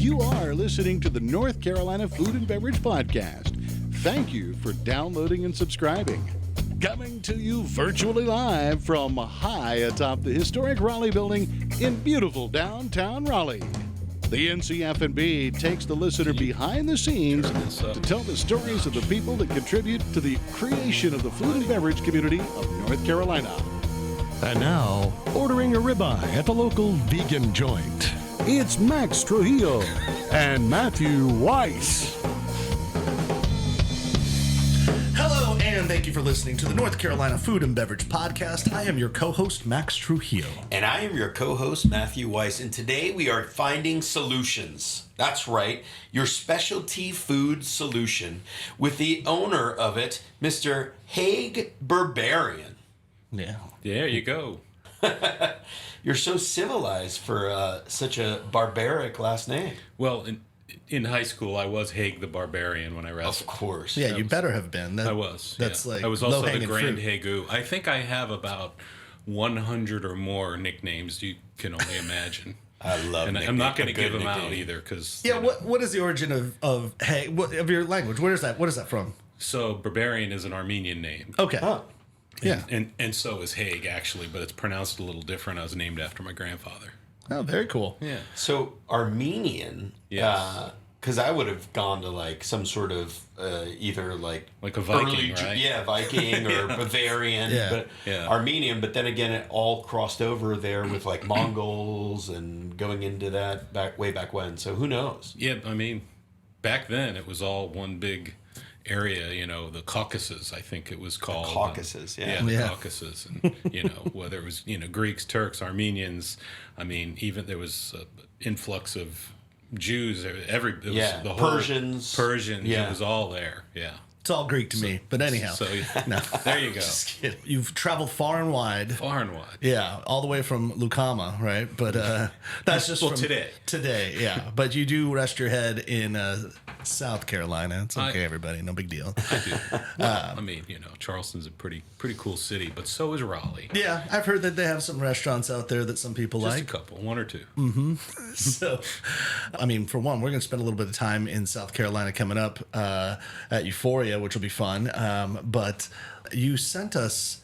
You are listening to the North Carolina Food and Beverage Podcast. Thank you for downloading and subscribing. Coming to you virtually live from high atop the historic Raleigh building in beautiful downtown Raleigh. The NCF&B takes the listener behind the scenes to tell the stories of the people that contribute to the creation of the food and beverage community of North Carolina. And now, ordering a ribeye at the local vegan joint. It's Max Trujillo And Matthew Weiss. Hello, and thank you for listening to the North Carolina Food and Beverage Podcast. I am your co-host, Max Trujillo. And I am your co-host, Matthew Weiss. And today we are finding solutions. That's right, your specialty food solution with the owner of it, Mr. Haig Berberian. Yeah. There you go. You're so civilized for such a barbaric last name. Well, in high school, I was Haig the Barbarian when I wrestled. Of course. Yeah, you better have been. I was. That's yeah. like I was also the low-hanging Grand fruit. Hagu. I think I have about 100 or more nicknames you can only imagine. I love And I'm not going to give them out either because... Yeah, what is the origin of hey, of your language? What is that from? So Berberian is an Armenian name. Okay. Oh. Yeah. And so is Haig, actually, but it's pronounced a little different. I was named after my grandfather. Oh, very cool. Yeah. So Armenian, Yes. because I would have gone to like some sort of either like a Viking, early, right? Yeah, Viking or Bavarian, Yeah. but Yeah. Armenian. But then again, it all crossed over there with like Mongols and going into that way back when. So who knows? Yeah, I mean, back then it was all one big area, the Caucasus, I think it was called. Caucasus, yeah. The Yeah. Caucasus. And, whether it was, Greeks, Turks, Armenians. I mean, even there was an influx of Jews. It was Yeah. the whole Persians. Persians. Yeah. It was all there. Yeah. It's all Greek to me, but anyhow. So No. there you go. Just kidding. You've traveled far and wide. Far and wide. Yeah, all the way from Lucama, right? But that's just Well, from today. Today, yeah. But you do rest your head in South Carolina. It's okay, everybody. No big deal. I do. Well, I mean, Charleston's a pretty cool city, but so is Raleigh. Yeah, I've heard that they have some restaurants out there that some people Just like. a couple, one or two. So, I mean, for one, we're going to spend a little bit of time in South Carolina coming up at Euphoria, which will be fun. But you sent us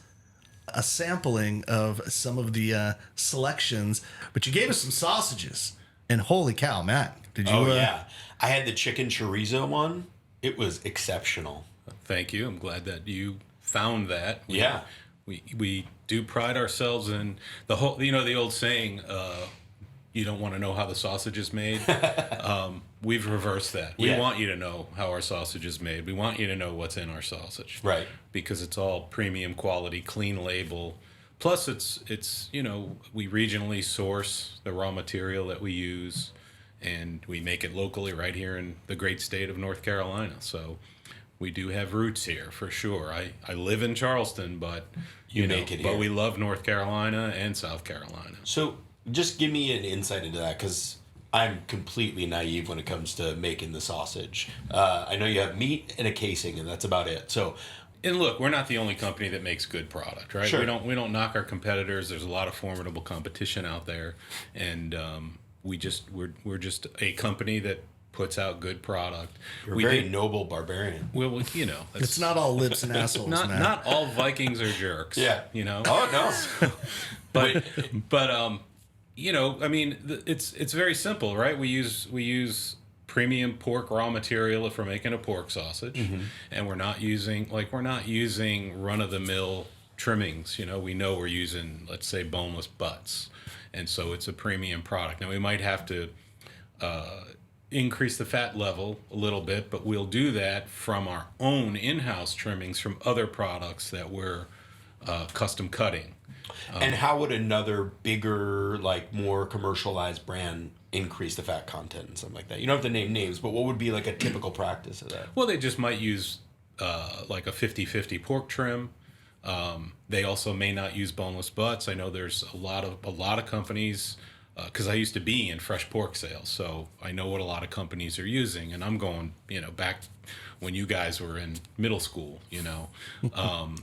a sampling of some of the selections, but you gave us some sausages. And holy cow, Matt, did you? Oh yeah, I had the chicken chorizo one. It was exceptional. Thank you. I'm glad that you found that. Yeah. We do pride ourselves in the whole, the old saying, you don't want to know how the sausage is made. We've reversed that. We Yeah. want you to know how our sausage is made. We want you to know what's in our sausage. Right. Because it's all premium quality, clean label. Plus it's we regionally source the raw material that we use, and we make it locally right here in the great state of North Carolina. So we do have roots here for sure. I live in Charleston, but make it but here. we love North Carolina and South Carolina. So just give me an insight into that, because I'm completely naive when it comes to making the sausage. I know you have meat and a casing, and that's about it. So, And look, we're not the only company that makes good product, right? Sure. We don't knock our competitors. There's a lot of formidable competition out there, and we're just a company that puts out good product. you're a very noble barbarian. Well, that's, It's not all lips and assholes, not Matt. not all Vikings are jerks. Yeah. Oh no. but I mean, it's very simple, right? We use premium pork raw material if we're making a pork sausage, and we're not using run of the mill trimmings. We know we're using, let's say, boneless butts, and so it's a premium product. Now we might have to increase the fat level a little bit, but we'll do that from our own in-house trimmings from other products that we're custom cutting. And how would another bigger, like more commercialized brand increase the fat content and something like that? You don't have to name names, but what would be like a typical practice of that? Well, they just might use like a 50-50 pork trim. They also may not use boneless butts. I know there's a lot of companies, because I used to be in fresh pork sales, so I know what a lot of companies are using. And I'm going, back when you guys were in middle school, It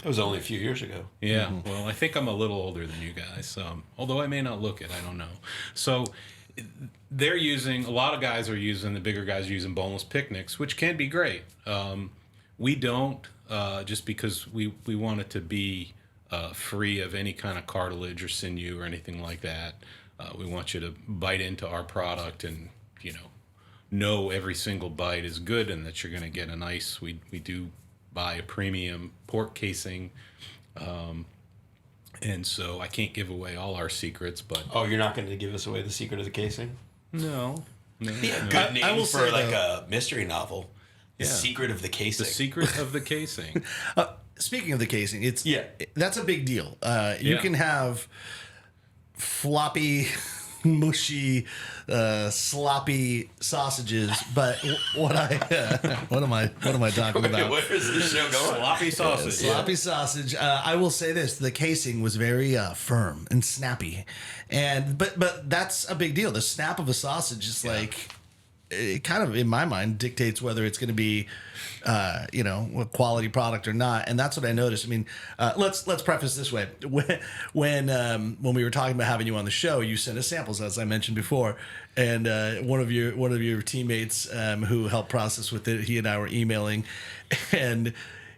was only a few years ago. Yeah, well, I think I'm a little older than you guys, although I may not look it. I don't know. So they're using, a lot of guys are using, the bigger guys are using boneless picnics, which can be great. We don't, just because we want it to be free of any kind of cartilage or sinew or anything like that. We want you to bite into our product and, know every single bite is good and that you're going to get a nice, we do buy a premium pork casing. And so I can't give away all our secrets, but... Oh, you're not going to give us away the secret of the casing? No. Yeah, good name I will for say, like though, a mystery novel. The secret of the casing. The secret of the casing. Speaking of the casing, Yeah. that's a big deal. You can have floppy, mushy, sloppy sausages, but what am I talking about? Where is this show going? Sloppy sausage. Sloppy sausage. I will say this: the casing was very firm and snappy, but that's a big deal. The snap of a sausage is like, it kind of, in my mind, dictates whether it's going to be, a quality product or not. And that's what I noticed. I mean, let's preface this way: when we were talking about having you on the show, you sent us samples, as I mentioned before, and one of your teammates who helped process with it, he and I were emailing, and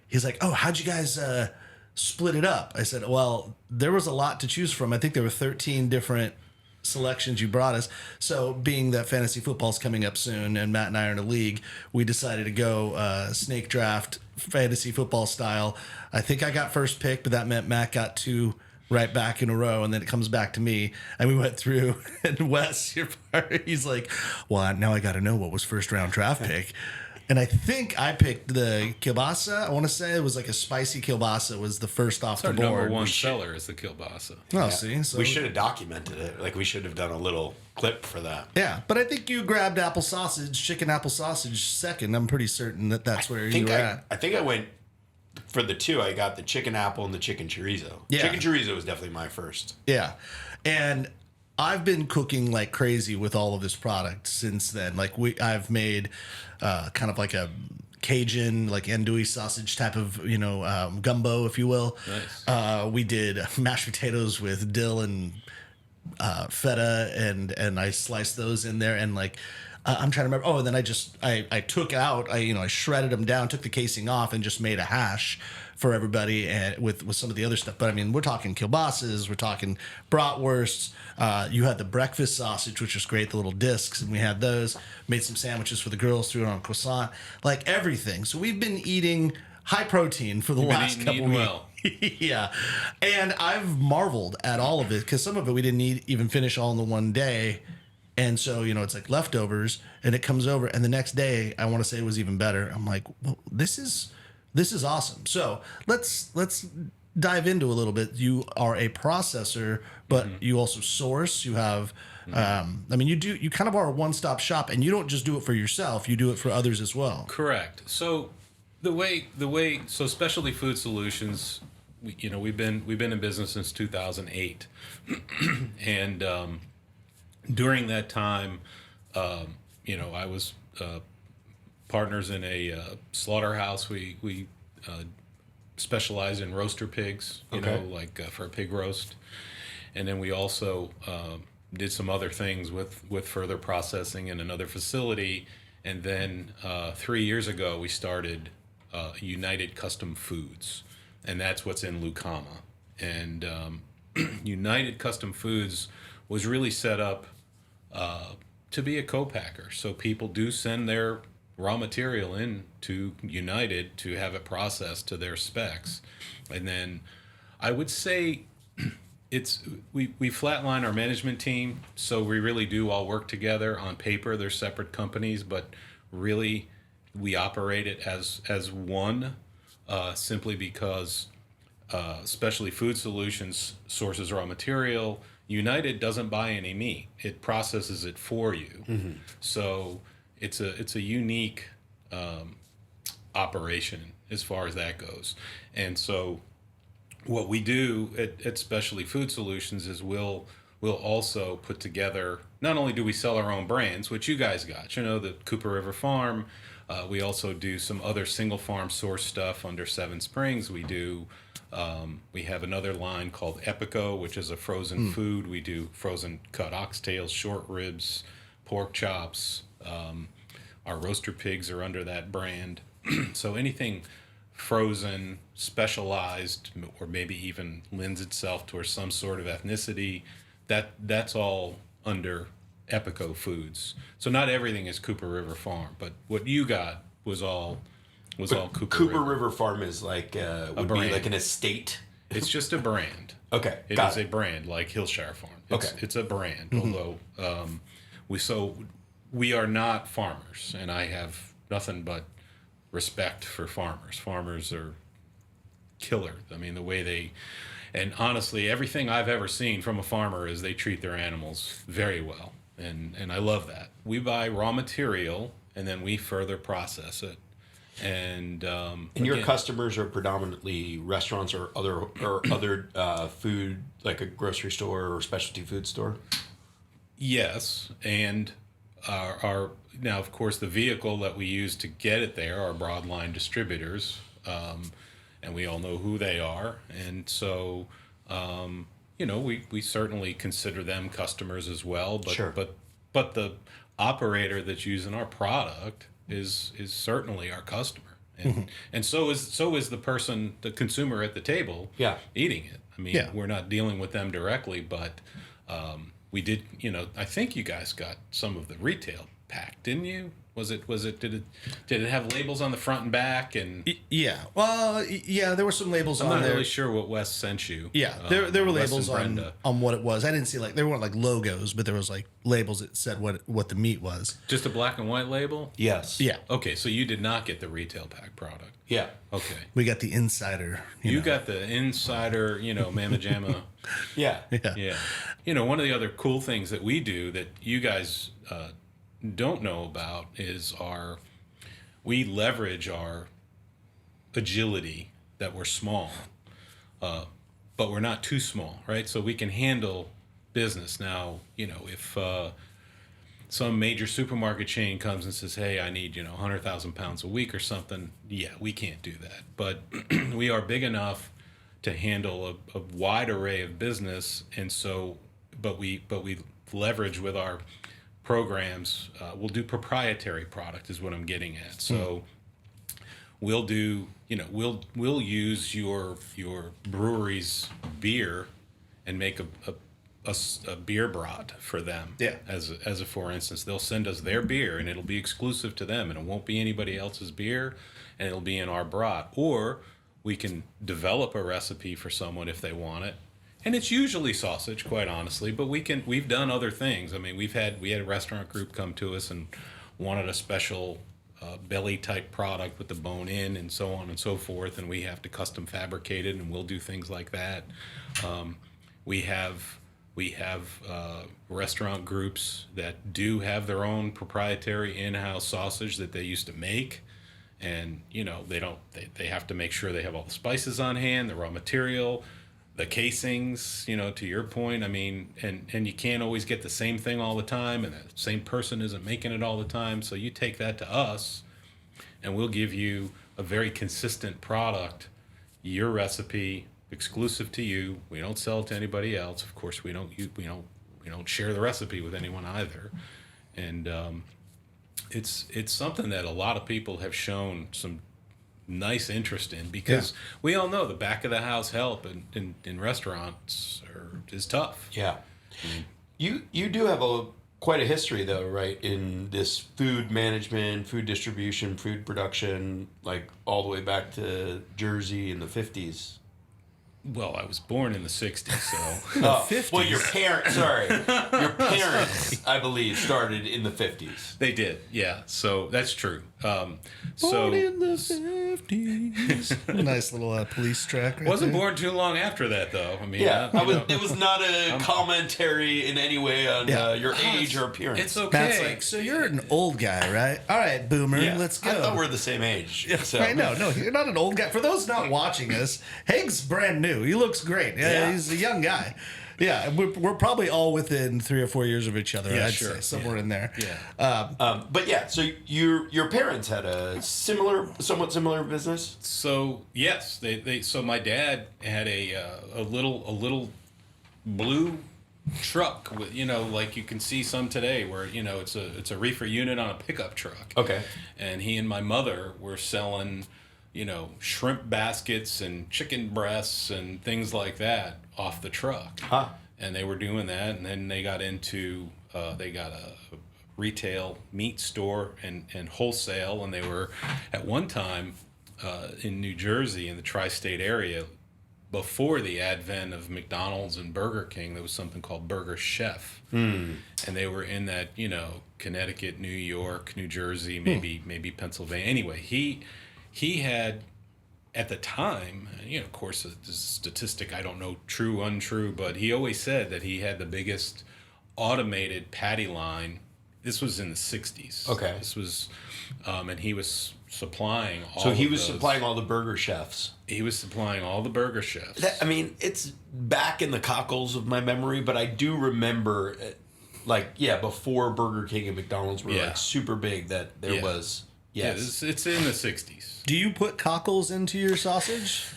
he's like, "Oh, how'd you guys split it up?" I said, "Well, there was a lot to choose from. I think there were 13 different selections you brought us. So being that fantasy football's coming up soon and Matt and I are in a league, we decided to go snake draft fantasy football style. I think I got first pick, but that meant Matt got 2 right back in a row, and then it comes back to me, and we went through, and Wes, your partner, he's like, well, now I got to know what was first round draft pick. And I think I picked the kielbasa. I want to say it was like a spicy kielbasa was the first off the Our board. number one seller is the kielbasa. Oh, see, so We should have documented it. Like, we should have done a little clip for that. yeah, but I think you grabbed chicken apple sausage second. I'm pretty certain that that's where you were at. I think I went for the 2. I got the chicken apple and the chicken chorizo. Yeah. Chicken chorizo was definitely my first. Yeah, and I've been cooking like crazy with all of this product since then. Like I've made kind of like a Cajun, like andouille sausage type of, gumbo, if you will. Nice. We did mashed potatoes with dill and feta, and I sliced those in there, and like I'm trying to remember. Oh, and then I took out, I shredded them down, took the casing off, and just made a hash for everybody, and with some of the other stuff. But I mean, we're talking kielbasas, we're talking bratwursts. You had the breakfast sausage, which was great, the little discs, and we had those. Made some sandwiches for the girls, threw it on a croissant, like everything. So we've been eating high protein for the last couple weeks. Well. Yeah, and I've marveled at all of it, because some of it we didn't even finish all in the one day. And so, it's like leftovers, and it comes over, and the next day, I want to say it was even better. I'm like, well, this is awesome. So let's dive into a little bit. You are a processor, but you also source. You have, you kind of are a one-stop shop, and you don't just do it for yourself. You do it for others as well. Correct. So the way Specialty Food Solutions, we've been in business since 2008, and during that time, I was partners in a slaughterhouse. We specialize in roaster pigs, for a pig roast, and then we also did some other things with further processing in another facility. And then 3 years ago, we started United Custom Foods, and that's what's in Lucama. And United Custom Foods was really set up to be a co-packer. So people do send their raw material in to United to have it processed to their specs. And then I would say we flatline our management team, so we really do all work together. On paper, they're separate companies, but really we operate it as one, simply because Specialty Food Solutions sources raw material. United doesn't buy any meat; it processes it for you. Mm-hmm. So it's a unique operation as far as that goes. And so what we do at Specialty Food Solutions is we'll also put together. Not only do we sell our own brands, which you guys got, the Cooper River Farm. We also do some other single farm source stuff under Seven Springs. We do We have another line called Epico, which is a frozen food. We do frozen cut oxtails, short ribs, pork chops. Our roaster pigs are under that brand. So anything frozen, specialized, or maybe even lends itself towards some sort of ethnicity, that's all under Epico Foods. So not everything is Cooper River Farm, but what you got was all Cooper River Farm is like would be brand. like an estate. It's just a brand. Okay, It is a brand like Hillshire Farm. It's a brand, although we are not farmers, and I have nothing but respect for farmers. Farmers are killer. I mean, the way they, and honestly, everything I've ever seen from a farmer is they treat their animals very well, and I love that. We buy raw material and then we further process it. And your customers are predominantly restaurants or other food, like a grocery store or specialty food store. Yes, and our now, of course, the vehicle that we use to get it there are broadline distributors, and we all know who they are, and so we certainly consider them customers as well. But Sure. but the operator that's using our product is certainly our customer, and so is the consumer at the table, eating it. I mean, we're not dealing with them directly, but we did. I think you guys got some of the retail pack, didn't you? Did it have labels on the front and back? And Yeah. Well, yeah, there were some labels I'm on not there. really sure what Wes sent you. Yeah, there were Wes labels and Brenda. on what it was. I didn't see there weren't like logos, but there was like labels that said what the meat was. Just a black and white label? Yes. Yeah. Okay, so you did not get the retail pack product. Yeah. Okay. We got the insider. You got the insider, Mamma Jamma. Yeah. Yeah. One of the other cool things that we do that you guys don't know about is we leverage our agility that we're small, but we're not too small, right? So we can handle business. Now, if some major supermarket chain comes and says, hey, I need, 100,000 pounds a week or something, yeah, we can't do that. But we are big enough to handle a wide array of business, and so, but we leverage with our programs. We'll do proprietary product is what I'm getting at. So we'll do, we'll use your brewery's beer and make a beer brat for them. Yeah. As a for instance, they'll send us their beer and it'll be exclusive to them, and it won't be anybody else's beer, and it'll be in our brat. Or we can develop a recipe for someone if they want it. And it's usually sausage, quite honestly, but we've done other things. I mean, we had a restaurant group come to us and wanted a special belly type product with the bone in and so on and so forth, and we have to custom fabricate it, and we'll do things like that. We have restaurant groups that do have their own proprietary in-house sausage that they used to make, and they have to make sure they have all the spices on hand, the raw material, the casings, to your point. I mean, and you can't always get the same thing all the time, and the same person isn't making it all the time. So you take that to us, and we'll give you a very consistent product, your recipe, exclusive to you. We don't sell it to anybody else. Of course, we don't share the recipe with anyone either. And it's something that a lot of people have shown some nice interest in, because we all know the back of the house help in restaurants is tough. Yeah. You do have quite a history though, right, in this food management, food distribution, food production, like all the way back to Jersey in the 50s. Well, I was born in the 60s, so... Well, your parents, I believe, started in the 50s. They did, yeah. So that's true. Born in the 50s. Nice little police track. Right Wasn't there. born too long after that, though. I mean, it was not a commentary in any way on your age or appearance. It's okay. Matt's like, so you're an old guy, right? All right, boomer, let's go. I thought we're the same age. So. Right, no, you're not an old guy. For those not watching us, Haig's brand new. He looks great. Yeah. He's a young guy. Yeah, we're probably all within 3 or 4 years of each other. Yeah, I'd sure. say somewhere in there. Yeah. But yeah, so your parents had a somewhat similar business. So yes, they so my dad had a little blue truck with, like you can see some today where it's a reefer unit on a pickup truck. Okay. And he and my mother were selling shrimp baskets and chicken breasts and things like that off the truck. Huh. And they were doing that, and then they got into they got a retail meat store and wholesale, and they were at one time in New Jersey in the tri-state area. Before the advent of McDonald's and Burger King, there was something called Burger Chef, and they were in that Connecticut, New York, New Jersey, maybe Pennsylvania. Anyway, he had at the time, of course, this is a statistic I don't know true untrue, but he always said that he had the biggest automated patty line. This was in the 60s. Okay. This was, and he was supplying all. So he of was those. supplying all the burger chefs. He was supplying all the burger chefs. It's back in the cockles of my memory, but I do remember, before Burger King and McDonald's were like super big, that there was. Yes. Yeah, it's in the 60s. Do you put cockles into your sausage?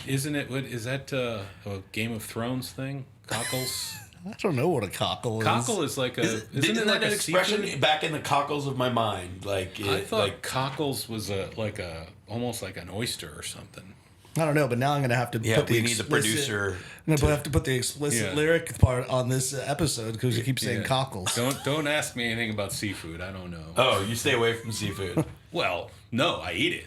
Isn't it? What is that? A Game of Thrones thing? Cockles. I don't know what a cockle is. Cockle is like a. Isn't it that like an a expression seafood? back in the cockles of my mind? I thought cockles was almost like an oyster or something. I don't know, but now I'm going to have to put the we need the producer. I'm going to have to put the explicit lyric part on this episode because you keep saying cockles. Don't ask me anything about seafood. I don't know. Oh, you stay away from seafood. Well, no, I eat it.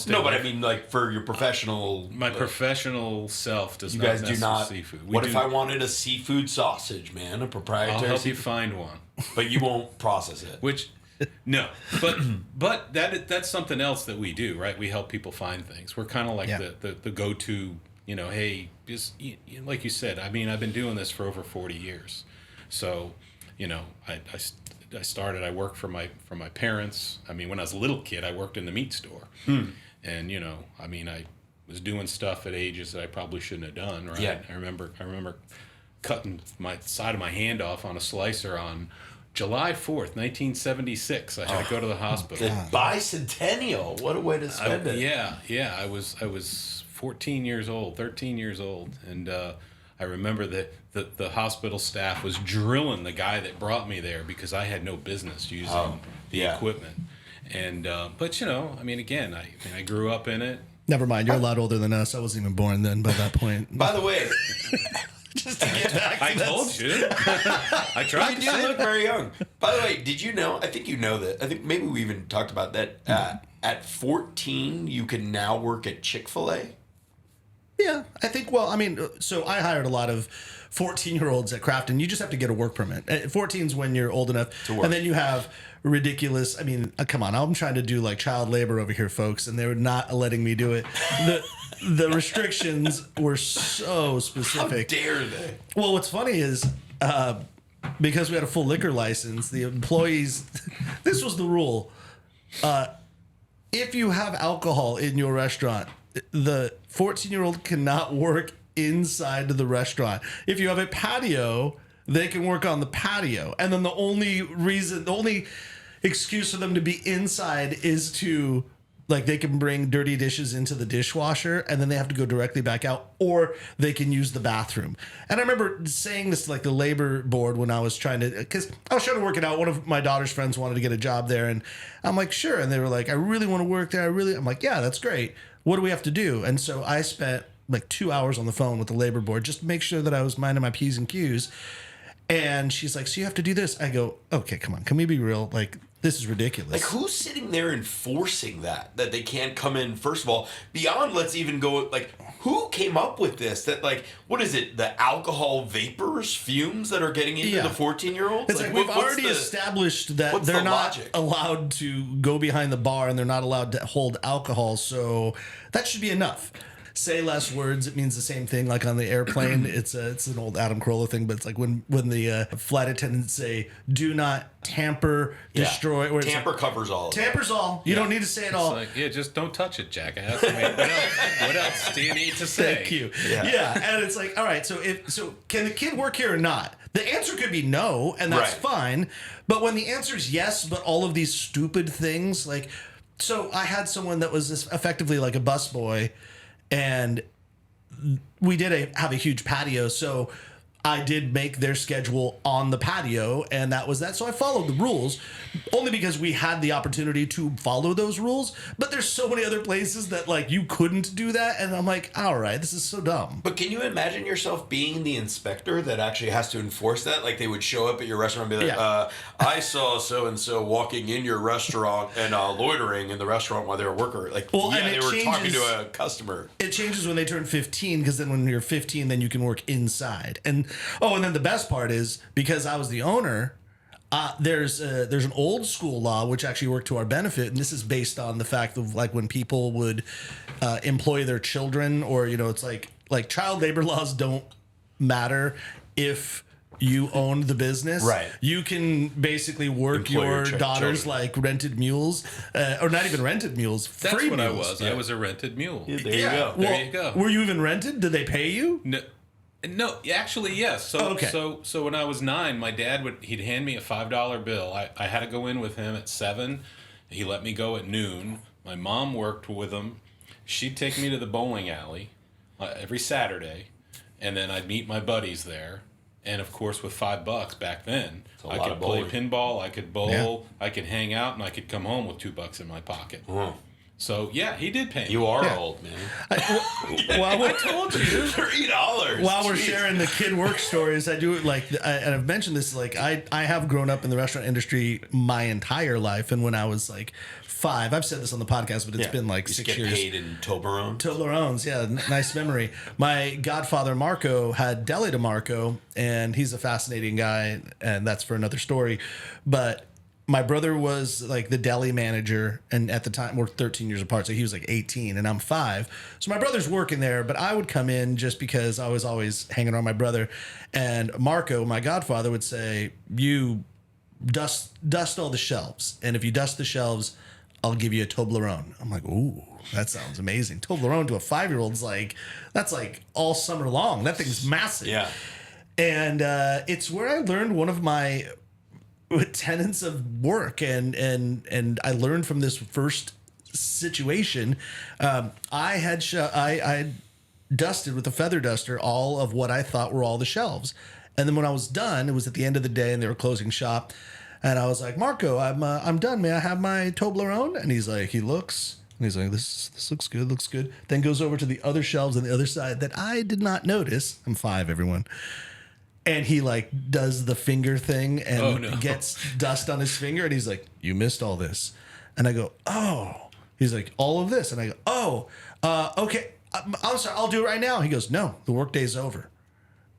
No, but I mean, like for your professional. My professional self does You not guys mess do not. with seafood. What if I wanted a seafood sausage, man? A proprietary. I'll help you seafood? find one. But you won't process it. Which, no, but that's something else that we do, right? We help people find things. We're kind of like the go-to, hey, just like you said. I mean, I've been doing this for over 40 years, so I started. I worked for my parents. I mean, when I was a little kid, I worked in the meat store, and I mean, I was doing stuff at ages that I probably shouldn't have done. Right? Yeah. I remember cutting my side of my hand off on a slicer on July 4th, 1976. I had to go to the hospital. The bicentennial. What a way to spend it. Yeah. I was 13 years old, and I remember that the hospital staff was drilling the guy that brought me there because I had no business using the equipment. And but I mean, again, I grew up in it. Never mind, you're a lot older than us. I wasn't even born then by that point. By the way, Just to get back to I told you. I tried you to do say look very young. By the way, did you know? I think you know that. I think maybe we even talked about that. At 14, you can now work at Chick-fil-A. Yeah, I think, well, I mean, so I hired a lot of 14-year-olds at Crafton. You just have to get a work permit. 14 is when you're old enough to work. And then you have ridiculous, I mean, come on, I'm trying to do like child labor over here, folks, and they were not letting me do it. The restrictions were so specific. How dare they? Well, what's funny is because we had a full liquor license, the employees, this was the rule. If you have alcohol in your restaurant, the 14-year-old cannot work inside the restaurant. If you have a patio, they can work on the patio. And then the only excuse for them to be inside is to, like, they can bring dirty dishes into the dishwasher and then they have to go directly back out, or they can use the bathroom. And I remember saying this to like the labor board when I was trying to, because I was trying to work it out. One of my daughter's friends wanted to get a job there, and I'm like, sure. And they were like, I really want to work there. I'm like, yeah, that's great. What do we have to do? And so I spent like 2 hours on the phone with the labor board just to make sure that I was minding my P's and Q's. And she's like, so you have to do this? I go, okay, come on. Can we be real? Like, this is ridiculous. Like, who's sitting there enforcing that they can't come in? First of all, beyond, let's even go, like, who came up with this? That, like, what is it? The alcohol vapors, fumes that are getting into the 14-year-olds? It's like we've already established that they're not allowed to go behind the bar and they're not allowed to hold alcohol. So that should be enough. say less words. It means the same thing. Like on the airplane, it's an old Adam Carolla thing, but it's like when the flight attendants say, "Do not tamper, destroy." Or Tamper covers all. Tampers all. You don't need to say it all. It's like, just don't touch it, jackass. I mean, what else do you need to say? Thank you. Yeah, and it's like, all right, so can the kid work here or not? The answer could be no, and that's fine. But when the answer is yes, but all of these stupid things, like, so I had someone that was effectively like a busboy, and we did have a huge patio, so I did make their schedule on the patio, and that was that. So I followed the rules, only because we had the opportunity to follow those rules. But there's so many other places that like you couldn't do that, and I'm like, all right, this is so dumb. But can you imagine yourself being the inspector that actually has to enforce that? Like they would show up at your restaurant and be like, I saw so-and-so walking in your restaurant and loitering in the restaurant while they were a worker. Like, and they were talking to a customer. It changes when they turn 15, because then when you're 15, then you can work inside. And then the best part is, because I was the owner, there's an old school law which actually worked to our benefit, and this is based on the fact of like when people would employ their children, or it's like child labor laws don't matter if you own the business. Right. You can basically work your daughters children. like rented mules, or not even rented mules. That's free what mules. I was. I was a rented mule. There you go. There you go. Were you even rented? Did they pay you? No, actually, yes. So, Okay. so when I was 9, my dad he'd hand me a $5 bill. I had to go in with him at 7. He let me go at noon. My mom worked with him. She'd take me to the bowling alley every Saturday, and then I'd meet my buddies there. And of course, with $5 back then, I could play pinball, I could bowl, I could hang out, and I could come home with $2 in my pocket. So yeah, he did pay me. You are old, man. I told you. $3. While we're sharing the kid work stories, I do and I've mentioned this. Like I have grown up in the restaurant industry my entire life, and when I was like 5, I've said this on the podcast, but it's been like 6 years. Paid in Toblerone. Toblerones, yeah, nice memory. My godfather Marco had Deli de Marco, and he's a fascinating guy, and that's for another story. But my brother was like the deli manager, and at the time we're 13 years apart, so he was like 18 and I'm 5. So my brother's working there, but I would come in just because I was always hanging around my brother. And Marco, my godfather, would say, "You dust all the shelves, and if you dust the shelves, I'll give you a Toblerone." I'm like, ooh, that sounds amazing. Toblerone to a 5-year-old's like, that's like all summer long. That thing's massive. Yeah. And it's where I learned one of my tenets of work, and I learned from this first situation. I had dusted with a feather duster all of what I thought were all the shelves, and then when I was done, it was at the end of the day, and they were closing shop, and I was like, "Marco, I'm done. May I have my Toblerone?" And he's like, this looks good. Then goes over to the other shelves on the other side that I did not notice. I'm 5, everyone. And he like does the finger thing and gets dust on his finger, and he's like, "You missed all this." And I go, "Oh." He's like, "All of this?" And I go, "Oh, okay. I'm sorry. I'll do it right now." He goes, "No, the workday's over."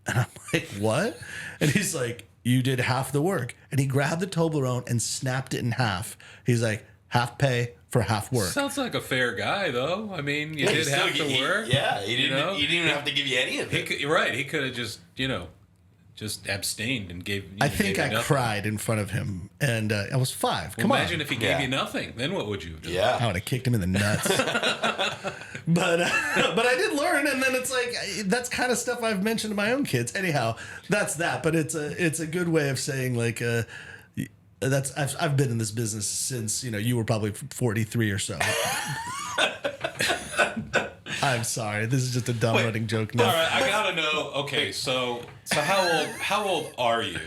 And I'm like, "What?" And he's like, "You did half the work." And he grabbed the Toblerone and snapped it in half. He's like, "Half pay for half work." Sounds like a fair guy, though. I mean, you did half the work. He didn't even have to give you any of it. He could have just, just abstained and gave. I think I cried in front of him, and I was 5. Come on. Imagine if he gave you nothing. Then what would you do? Yeah. I would have kicked him in the nuts. but I did learn, and then it's like that's kind of stuff I've mentioned to my own kids. Anyhow, that's that. But it's a good way of saying like I've been in this business since you were probably 43 or so. I'm sorry. This is just a dumb running joke now. All right, I gotta know. Okay, so how old are you?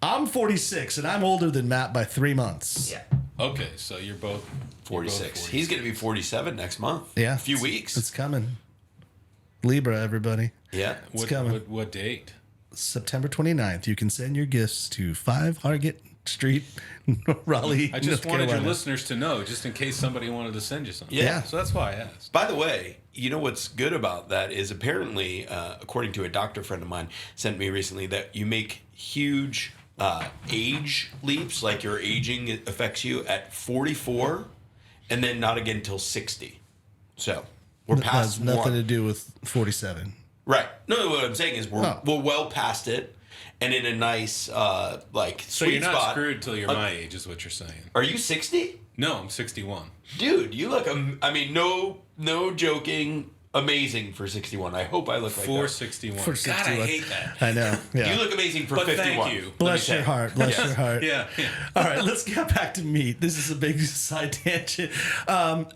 I'm 46, and I'm older than Matt by 3 months. Yeah. Okay, so you're both 46. He's going to be 47 next month. Yeah. A few weeks. It's coming. Libra, everybody. Yeah. It's coming. What date? September 29th. You can send your gifts to 5 Hargett Street, Raleigh. I just North wanted Carolina. your listeners to know, just in case somebody wanted to send you something. Yeah. So that's why I asked. By the way, you know what's good about that is apparently, according to a doctor friend of mine sent me recently, that you make huge age leaps, like your aging affects you at 44, and then not again until 60. So We're That has past nothing one. to do with 47. Right. No, what I'm saying is we're Oh. we're well past it, and in a nice like So sweet you're not spot. screwed till you're my age, is what you're saying. Are you 60? No, I'm 61. Dude, you look. I mean, no joking. Amazing for 61. I hope I look like For that. 61. For God, 61. I hate that. I know. Yeah. You look amazing for But 51. thank you. Bless Let me your say. heart. Bless your heart. Yeah. All right, let's get back to meat. This is a big side tangent.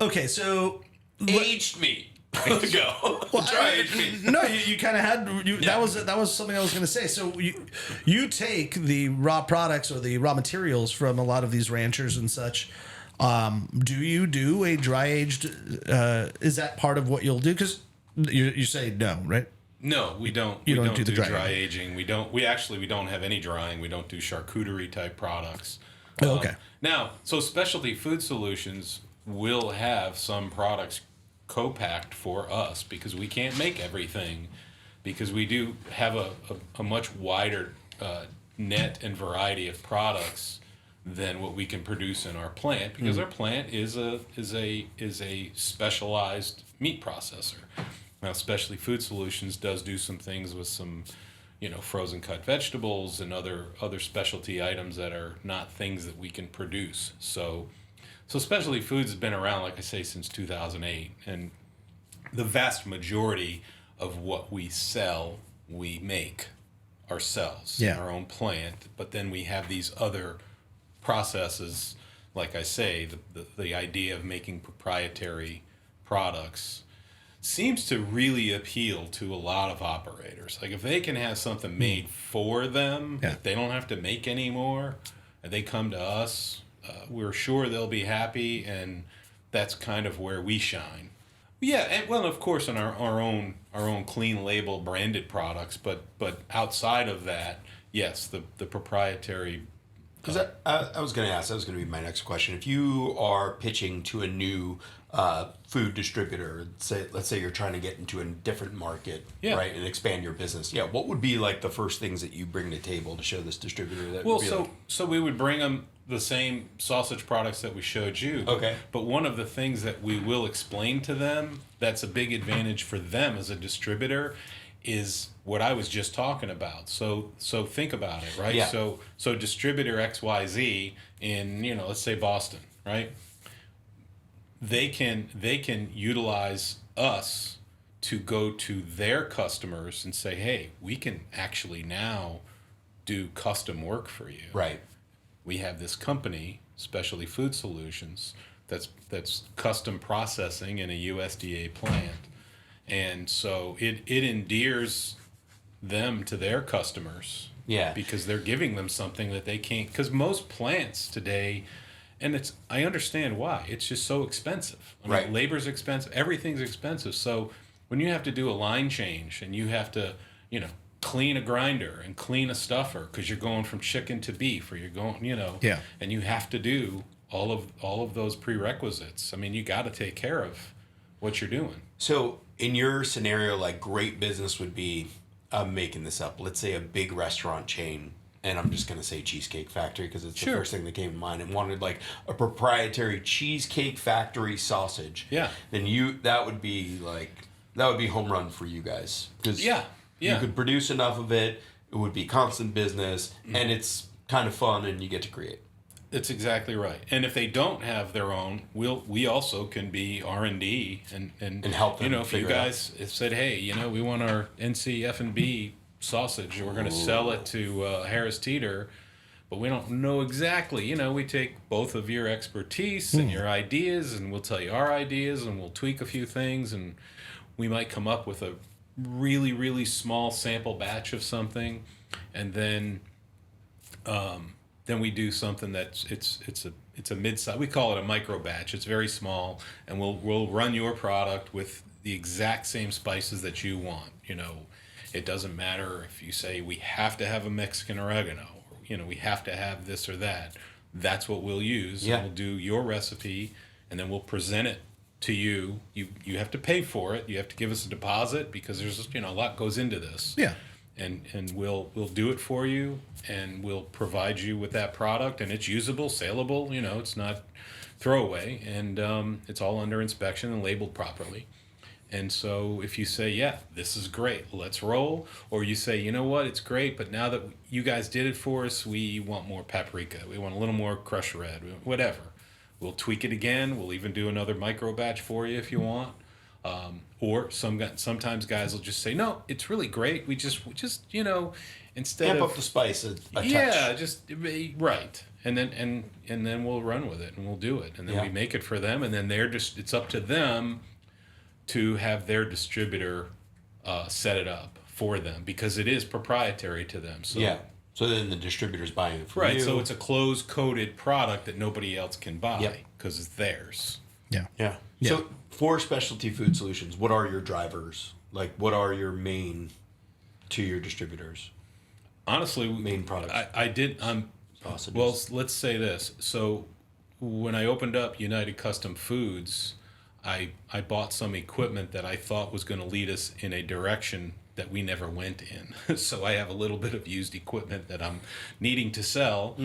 Okay, so Aged meat. Go. Try aged meat. no, you kind of had that was something I was going to say. So you take the raw products or the raw materials from a lot of these ranchers and such. Do you do a dry aged? Is that part of what you'll do? Because you say no, right? No, we don't. You we don't do the dry drying. aging. We don't have any drying. We don't do charcuterie type products. Oh, okay. Now, so specialty food solutions will have some products co-packed for us because we can't make everything, because we do have a much wider net and variety of products than what we can produce in our plant, because our plant is a specialized meat processor. Now, Specialty Food Solutions does do some things with some, frozen cut vegetables and other specialty items that are not things that we can produce. So Specialty Foods has been around, like I say, since 2008, and the vast majority of what we sell, we make ourselves in our own plant. But then we have these other processes, like I say, the idea of making proprietary products seems to really appeal to a lot of operators. Like if they can have something made for them, that they don't have to make anymore, and they come to us, we're sure they'll be happy, and that's kind of where we shine. Yeah, and well, of course, on our own clean label branded products, but outside of that, yes, the proprietary. Because I was going to ask, that was going to be my next question. If you are pitching to a new food distributor, let's say you're trying to get into a different market, right, and expand your business, what would be like the first things that you bring to the table to show this distributor? That would be so we would bring them the same sausage products that we showed you. Okay. But one of the things that we will explain to them that's a big advantage for them as a distributor is what I was just talking about. So think about it, right? Yeah. So distributor XYZ in, let's say Boston, right? They can utilize us to go to their customers and say, hey, we can actually now do custom work for you. right. We have this company, Specialty Food Solutions, that's custom processing in a USDA plant. And so it endears them to their customers. Yeah. Because they're giving them something that they can't, because most plants today, and I understand why, it's just so expensive. I mean, Right. labor's expensive, everything's expensive. So when you have to do a line change and you have to, clean a grinder and clean a stuffer because you're going from chicken to beef, or you're going, and you have to do all of those prerequisites. I mean, you got to take care of what you're doing. So in your scenario, like great business would be, I'm making this up, let's say a big restaurant chain, and I'm just going to say Cheesecake Factory because it's the first thing that came to mind, and wanted like a proprietary Cheesecake Factory sausage. Yeah. Then that would be home run for you guys. Because you could produce enough of it, it would be constant business, and it's kind of fun, and you get to create. It's exactly right. And if they don't have their own, we also can be R&D and help them if you figure it out. guys have said, hey, we want our NCF&B sausage, and we're going to sell it to Harris Teeter, but we don't know exactly. We take both of your expertise and your ideas, and we'll tell you our ideas, and we'll tweak a few things, and we might come up with a really, really small sample batch of something, and then we do something that's it's a mid-size. We call it a micro batch. It's very small, and we'll run your product with the exact same spices that you want. It doesn't matter if you say we have to have a Mexican oregano, or we have to have this or that. That's what we'll use. Yeah. And we'll do your recipe, and then we'll present it to you. You have to pay for it. You have to give us a deposit, because there's a lot goes into this. Yeah. And we'll do it for you, and we'll provide you with that product, and it's usable, saleable. It's not throwaway, and it's all under inspection and labeled properly. And so if you say, yeah, this is great, let's roll, or you say, you know what, it's great, but now that you guys did it for us, we want more paprika, we want a little more crushed red, whatever. We'll tweak it again. We'll even do another micro batch for you if you want. Or sometimes guys will just say, no, it's really great. We just instead Amp of up the spice a touch. yeah, just right. And then we'll run with it and we'll do it. And then we make it for them. And then it's up to them to have their distributor set it up for them because it is proprietary to them. So Yeah. So then the distributor's buying it from you. right. So it's a closed coded product that nobody else can buy Yep. because it's theirs. Yeah. Yeah. So for specialty food solutions, what are your drivers? Like, what are your main to your distributors? Honestly, Main products. I did. Sausages. Well, let's say this. So when I opened up United Custom Foods, I bought some equipment that I thought was going to lead us in a direction that we never went in. So I have a little bit of used equipment that I'm needing to sell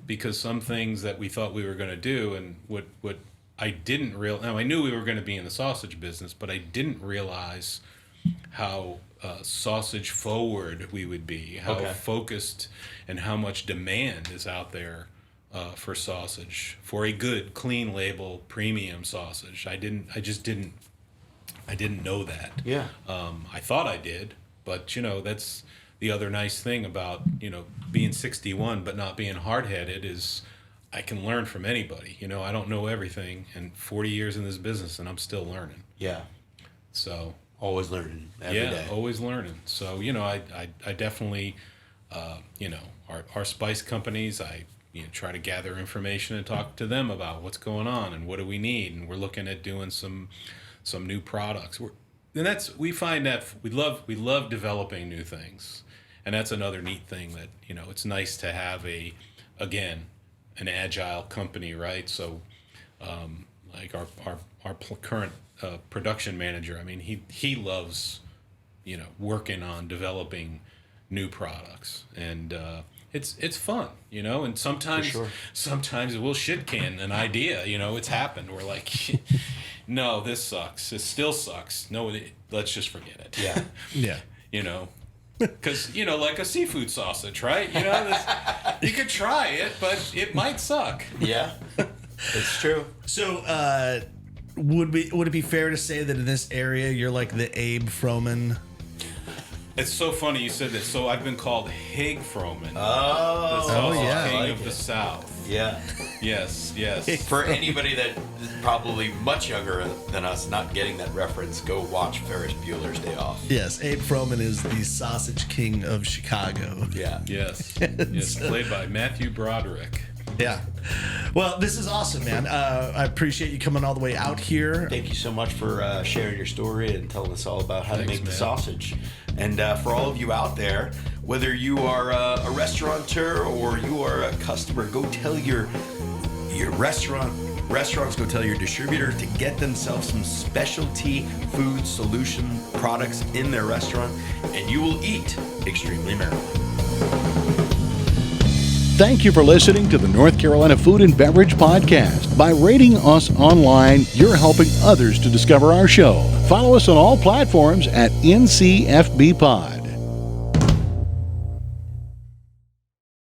because some things that we thought we were going to do and what I didn't realize. Now I knew we were going to be in the sausage business, but I didn't realize how sausage forward we would be, how focused and how much demand is out there for sausage, for a good, clean label, premium sausage. I just didn't know that. Yeah. I thought I did, but that's the other nice thing about being 61 but not being hard-headed is I can learn from anybody. I don't know everything, and 40 years in this business, and I'm still learning. Yeah. So Always learning every day. always learning. So I definitely our spice companies, I try to gather information and talk to them about what's going on and what do we need, and we're looking at doing some new products. We find that we love developing new things, and that's another neat thing that it's nice to have an agile company, right? So like our current production manager, I mean he loves working on developing new products, and it's fun, and sometimes we'll shit can an idea, it's happened. We're like, no, this sucks. It still sucks. No, let's just forget it. Yeah. Yeah. Because, like a seafood sausage, right? You could try it, but it might suck. Yeah. It's true. So, would it be fair to say that in this area you're like the Abe Froman? It's so funny you said that. So I've been called Haig Froman. Oh, the sausage yeah. king I like of the it. South. Yeah. Yes. For anybody that is probably much younger than us not getting that reference, go watch Ferris Bueller's Day Off. Yes, Abe Froman is the sausage king of Chicago. Yeah. Yes. Yes. Played by Matthew Broderick. Yeah. Well, this is awesome, man. I appreciate you coming all the way out here. Thank you so much for sharing your story and telling us all about how to make the man. sausage. And for all of you out there, whether you are a restaurateur or you are a customer, go tell your restaurants, go tell your distributor to get themselves some specialty food solution products in their restaurant, and you will eat extremely merrily. Thank you for listening to the North Carolina Food and Beverage Podcast. By rating us online, you're helping others to discover our show. Follow us on all platforms at NCFB Pod.